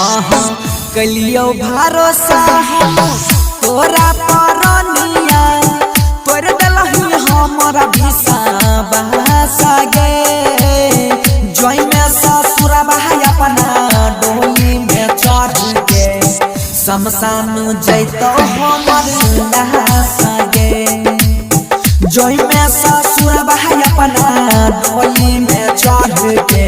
हाँ हाँ कलियो भरोसा हम तोरा परनिया तोर दलही हमरा विश्वास गे जोई में ससुर भाई अपना डोली में चढ़ के शमशान जैतो हमर लाश गे जोई में ससुर भाई अपना डोली में चढ़ के